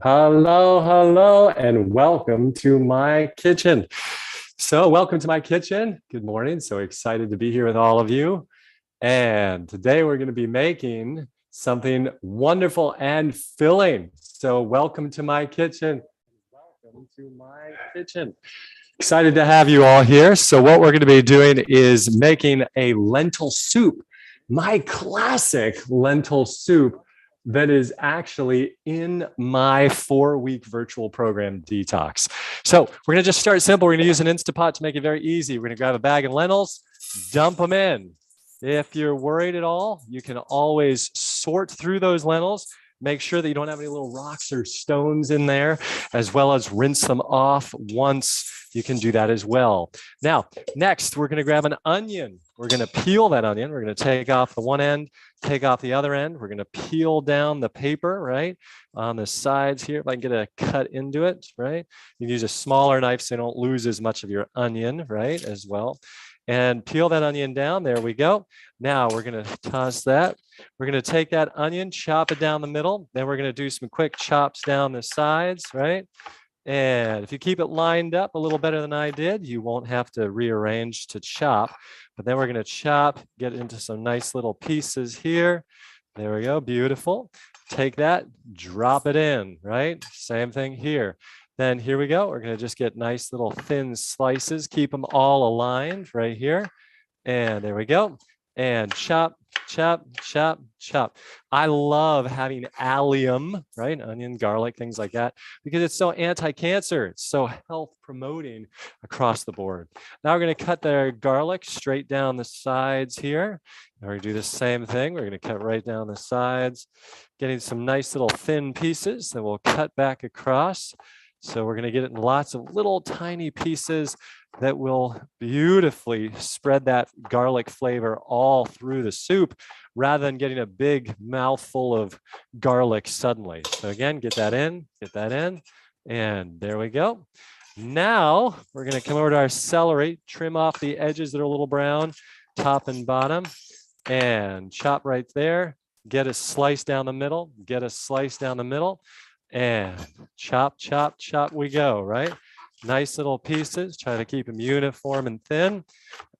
Hello, hello, and welcome to my kitchen. Welcome to my kitchen. Good morning. So excited to be here with all of you. And today we're going to be making something wonderful and filling. So, welcome to my kitchen. Welcome to my kitchen. Excited to have you all here. So, what we're going to be doing is making a lentil soup, my classic lentil soup that is actually in my 4-week virtual program detox. So we're going to just start simple. We're going to use an Instapot to make it very easy. We're going to grab a bag of lentils, dump them in. If you're worried at all, you can always sort through those lentils. Make sure that you don't have any little rocks or stones in there, as well as rinse them off once. You can do that as well. Now, next, we're going to grab an onion. We're going to peel that onion. We're going to take off the one end, take off the other end. We're going to peel down the paper, right, on the sides here. If I can get a cut into it, right? You can use a smaller knife so you don't lose as much of your onion, right, as well. And peel that onion down. There we go. Now we're going to toss that. We're going to take that onion, chop it down the middle. Then we're going to do some quick chops down the sides, right? And if you keep it lined up a little better than I did, you won't have to rearrange to chop. But then we're going to chop, get into some nice little pieces here. There we go. Beautiful. Take that, drop it in, right? Same thing here. Then here we go. We're going to just get nice little thin slices. Keep them all aligned right here. And there we go. And chop, chop, chop, chop. I love having allium, right? Onion, garlic, things like that, because it's so anti-cancer. It's so health promoting across the board. Now we're going to cut the garlic straight down the sides here. And we're going to do the same thing. We're going to cut right down the sides, getting some nice little thin pieces that we'll cut back across. So we're going to get it in lots of little tiny pieces that will beautifully spread that garlic flavor all through the soup rather than getting a big mouthful of garlic suddenly. So again, get that in, and there we go. Now we're going to come over to our celery, trim off the edges that are a little brown, top and bottom, and chop right there. Get a slice down the middle, and chop, chop, chop we go, right? Nice little pieces. Try to keep them uniform and thin,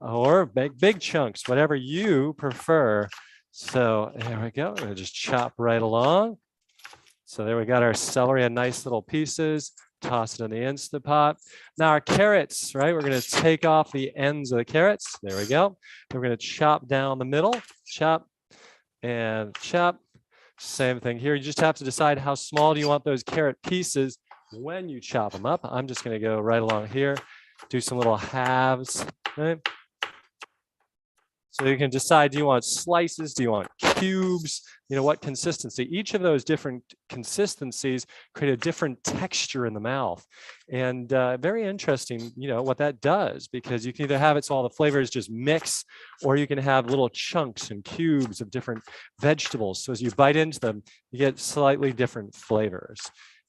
or make big chunks, whatever you prefer. So there we go. We're going to just chop right along. So there we got our celery in nice little pieces. Toss it in the Instapot. Now our carrots, right? We're going to take off the ends of the carrots. There we go. We're going to chop down the middle. Chop and chop. Same thing here. You just have to decide how small do you want those carrot pieces when you chop them up. I'm just going to go right along here, do some little halves, right? So you can decide, do you want slices? Do you want cubes? You know, what consistency? Each of those different consistencies create a different texture in the mouth. And very interesting, you know, what that does, because you can either have it so all the flavors just mix, or you can have little chunks and cubes of different vegetables. So as you bite into them, you get slightly different flavors.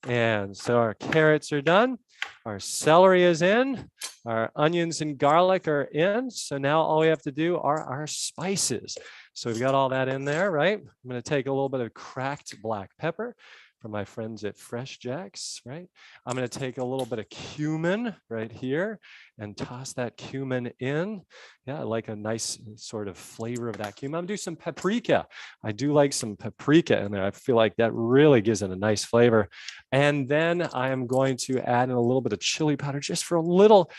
And so our carrots are done. Our celery is in. Our onions and garlic are in. So now all we have to do are our spices. So we've got all that in there, right? I'm going to take a little bit of cracked black pepper from my friends at Fresh Jacks, right? I'm going to take a little bit of cumin right here and toss that cumin in. Yeah, I like a nice sort of flavor of that cumin. I'm going to do some paprika. I do like some paprika in there. I feel like that really gives it a nice flavor. And then I am going to add in a little bit of chili powder just for a little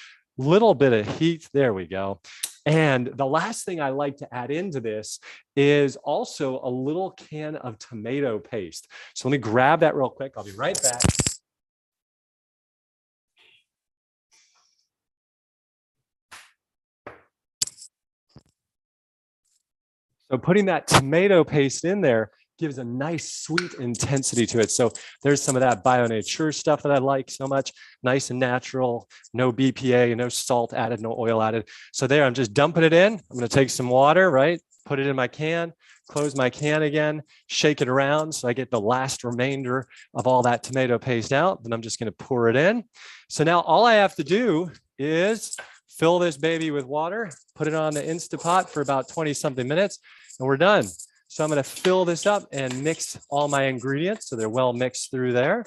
bit of heat. There we go. And the last thing I like to add into this is also a little can of tomato paste. So let me grab that real quick. I'll be right back. So putting that tomato paste in there gives a nice sweet intensity to it. So there's some of that bio nature stuff that I like so much. Nice and natural, no BPA, no salt added, no oil added. So there, I'm just dumping it in. I'm going to take some water, right? Put it in my can, close my can again, shake it around so I get the last remainder of all that tomato paste out. Then I'm just going to pour it in. So now all I have to do is fill this baby with water, put it on the Instapot for about 20 something minutes, and we're done. So I'm going to fill this up and mix all my ingredients so they're well mixed through there.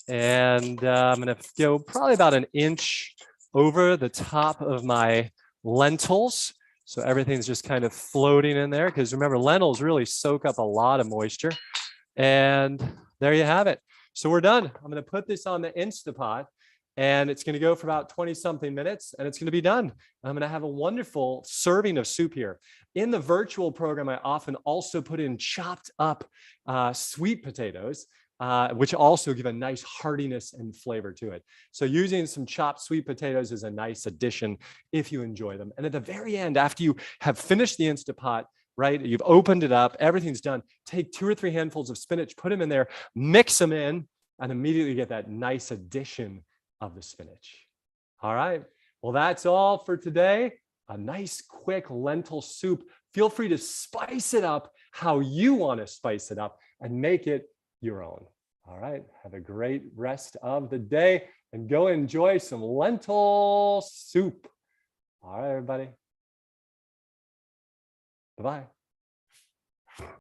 And I'm going to go probably about an inch over the top of my lentils. So everything's just kind of floating in there, because remember, lentils really soak up a lot of moisture. And there you have it. So we're done. I'm going to put this on the Instapot, and it's going to go for about 20 something minutes, and it's going to be done. I'm going to have a wonderful serving of soup here. In the virtual program, I often also put in chopped up sweet potatoes, which also give a nice heartiness and flavor to it. So using some chopped sweet potatoes is a nice addition if you enjoy them. And at the very end, after you have finished the Instapot, right, you've opened it up, everything's done, take 2 or 3 handfuls of spinach, put them in there, mix them in, and immediately get that nice addition of the spinach. All right, well, that's all for today. A nice quick lentil soup. Feel free to spice it up how you want to spice it up and make it your own. All right, have a great rest of the day and go enjoy some lentil soup. All right, everybody. Bye-bye.